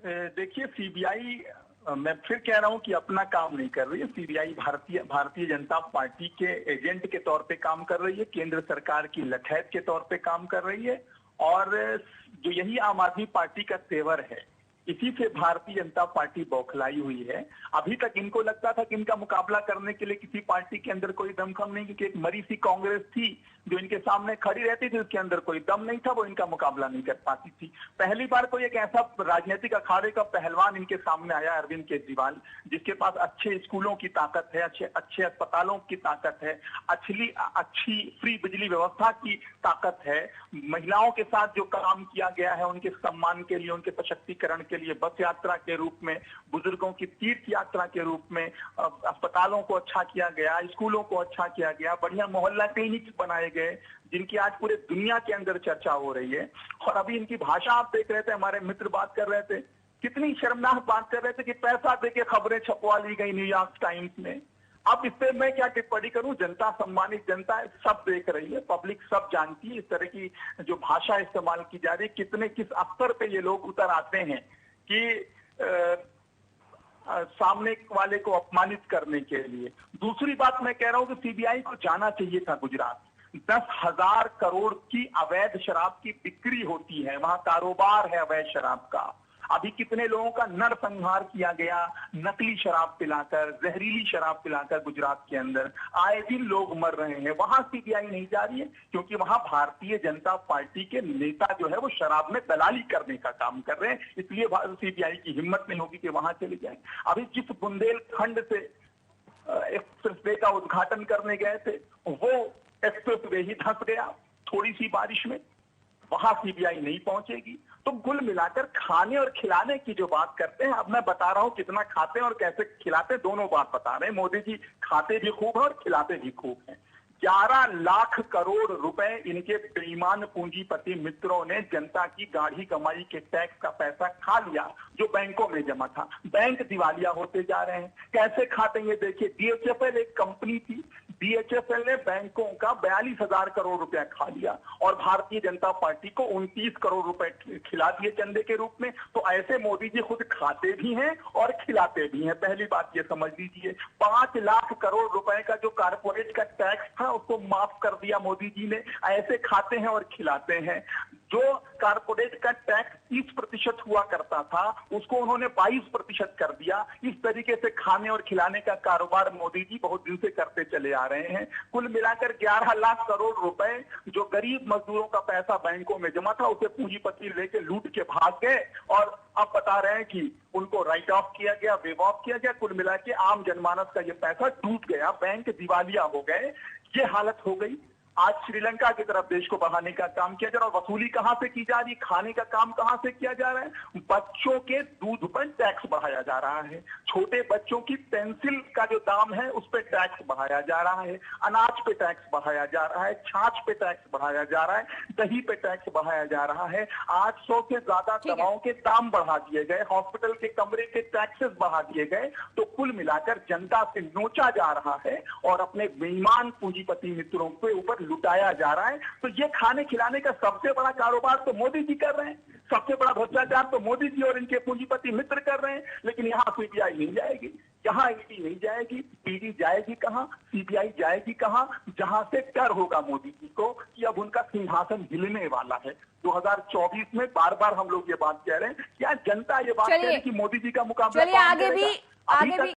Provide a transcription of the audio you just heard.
देखिए सीबीआई, मैं फिर कह रहा हूं कि अपना काम नहीं कर रही है। सीबीआई भारतीय जनता पार्टी के एजेंट के तौर पे काम कर रही है, केंद्र सरकार की लठैत के तौर पे काम कर रही है। और जो यही आम आदमी पार्टी का तेवर है, इसी से भारतीय जनता पार्टी बौखलाई हुई है। अभी तक इनको लगता था कि इनका मुकाबला करने के लिए किसी पार्टी के अंदर कोई दमखम नहीं, क्योंकि एक मरी सी कांग्रेस थी जो इनके सामने खड़ी रहती थी, उसके अंदर कोई दम नहीं था, वो इनका मुकाबला नहीं कर पाती थी। पहली बार कोई एक ऐसा राजनीतिक अखाड़े का पहलवान इनके सामने आया, अरविंद केजरीवाल, जिसके पास अच्छे स्कूलों की ताकत है, अच्छे अस्पतालों की ताकत है, अच्छी फ्री बिजली व्यवस्था की ताकत है, महिलाओं के साथ जो काम किया गया है उनके सम्मान के लिए, उनके सशक्तिकरण के लिए, बस यात्रा के रूप में, बुजुर्गों की तीर्थ यात्रा के रूप में, अस्पतालों को अच्छा किया गया, स्कूलों को अच्छा किया गया, बढ़िया मोहल्ला क्लिनिक बनाए गए, जिनकी आज पूरे दुनिया के अंदर चर्चा हो रही है। और अभी इनकी भाषा आप देख रहे थे, हमारे मित्र बात कर रहे थे, कितनी शर्मनाक बात कर रहे थे कि पैसा देके खबरें छपवा ली गई न्यूयॉर्क टाइम्स में। अब इस पे मैं क्या टिप्पणी करूं? जनता, सम्मानित जनता है, सब देख रही है, पब्लिक सब जानती है इस तरह की जो भाषा इस्तेमाल की जा रही है, किस स्तर पे ये लोग उतर आते हैं कि सामने वाले को अपमानित करने के लिए। दूसरी बात मैं कह रहा हूं कि सीबीआई को जाना चाहिए था गुजरात। 10,000 करोड़ की अवैध शराब की बिक्री होती है, वहां कारोबार है अवैध शराब का। अभी कितने लोगों का नरसंहार किया गया नकली शराब पिलाकर, जहरीली शराब पिलाकर गुजरात के अंदर। आए दिन लोग मर रहे हैं, वहां सीबीआई नहीं जा रही है क्योंकि वहां भारतीय जनता पार्टी के नेता जो है वो शराब में दलाली करने का काम कर रहे हैं, इसलिए सीबीआई की हिम्मत नहीं होगी कि वहां चले जाए। अभी जिस बुंदेलखंड से एक्सप्रेसवे का उद्घाटन करने गए थे, वो एक्सप्रेसवे ही धंस गया थोड़ी सी बारिश में, वहां सीबीआई नहीं पहुंचेगी। तो कुल मिलाकर खाने और खिलाने की जो बात करते हैं, अब मैं बता रहा हूं कितना खाते हैं और कैसे खिलाते हैं, दोनों बात बता रहे हैं। मोदी जी खाते भी खूब है और खिलाते भी खूब हैं। 11 लाख करोड़ रुपए इनके बेईमान पूंजीपति मित्रों ने जनता की गाढ़ी कमाई के टैक्स का पैसा खा लिया जो बैंकों में जमा था। बैंक दिवालिया होते जा रहे हैं। कैसे खाते हैं ये देखिए। डीएचएफएल एक कंपनी थी, डीएचएफएल ने बैंकों का 42,000 करोड़ रुपया खा लिया और भारतीय जनता पार्टी को 29 करोड़ रुपए खिला दिए चंदे के रूप में। तो ऐसे मोदी जी खुद खाते भी हैं और खिलाते भी हैं, पहली बात ये समझ लीजिए। 5 लाख करोड़ रुपए का जो कारपोरेट का टैक्स था उसको माफ कर दिया मोदी जी ने। ऐसे खाते हैं और खिलाते हैं। जो कारपोरेट का टैक्स 30% हुआ करता था उसको उन्होंने 22% कर दिया। इस तरीके से खाने और खिलाने का कारोबार मोदी जी बहुत दिन से करते चले आ रहे हैं। कुल मिलाकर 11 लाख करोड़ रुपए जो गरीब मजदूरों का पैसा बैंकों में जमा था उसे पूंजीपति लेके लूट के भाग गए और अब बता रहे हैं कि उनको राइट ऑफ किया गया, वेव ऑफ किया गया। कुल मिला के आम जनमानस का ये पैसा डूब गया, बैंक दिवालिया हो गए। ये हालत हो गई। आज श्रीलंका की तरफ देश को बढ़ाने का काम किया जा रहा है। वसूली कहां से की जा रही है, खाने का काम कहां से किया जा रहा है? बच्चों के दूध पर टैक्स बढ़ाया जा रहा है, छोटे बच्चों की पेंसिल का जो दाम है उस पर टैक्स बढ़ाया जा रहा है, अनाज पे टैक्स बढ़ाया जा रहा है, छाछ पे टैक्स बढ़ाया जा रहा है, दही पे टैक्स बढ़ाया जा रहा है। 800 से ज्यादा दवाओं के दाम बढ़ा दिए गए, हॉस्पिटल के कमरे के टैक्सेस बढ़ा दिए गए। तो कुल मिलाकर जनता से नोचा जा रहा है और अपने बेईमान पूंजीपति मित्रों के ऊपर लुटाया जा रहा है। तो ये खाने खिलाने का सबसे बड़ा कारोबार तो मोदी जी कर रहे हैं, सबसे बड़ा भ्रष्टाचार तो मोदी जी और इनके पूंजीपति मित्र कर रहे हैं। लेकिन यहाँ सीबीआई नहीं जाएगी, यहाँ ईडी नहीं जाएगी, ईडी जाएगी कहाँ, सीबीआई जाएगी कहाँ? जहां से डर होगा मोदी जी को कि अब उनका सिंहासन हिलने वाला है। 2024 में बार बार हम लोग ये बात कह रहे हैं, क्या जनता ये बात कह रही है कि मोदी जी का मुकाबला आगे भी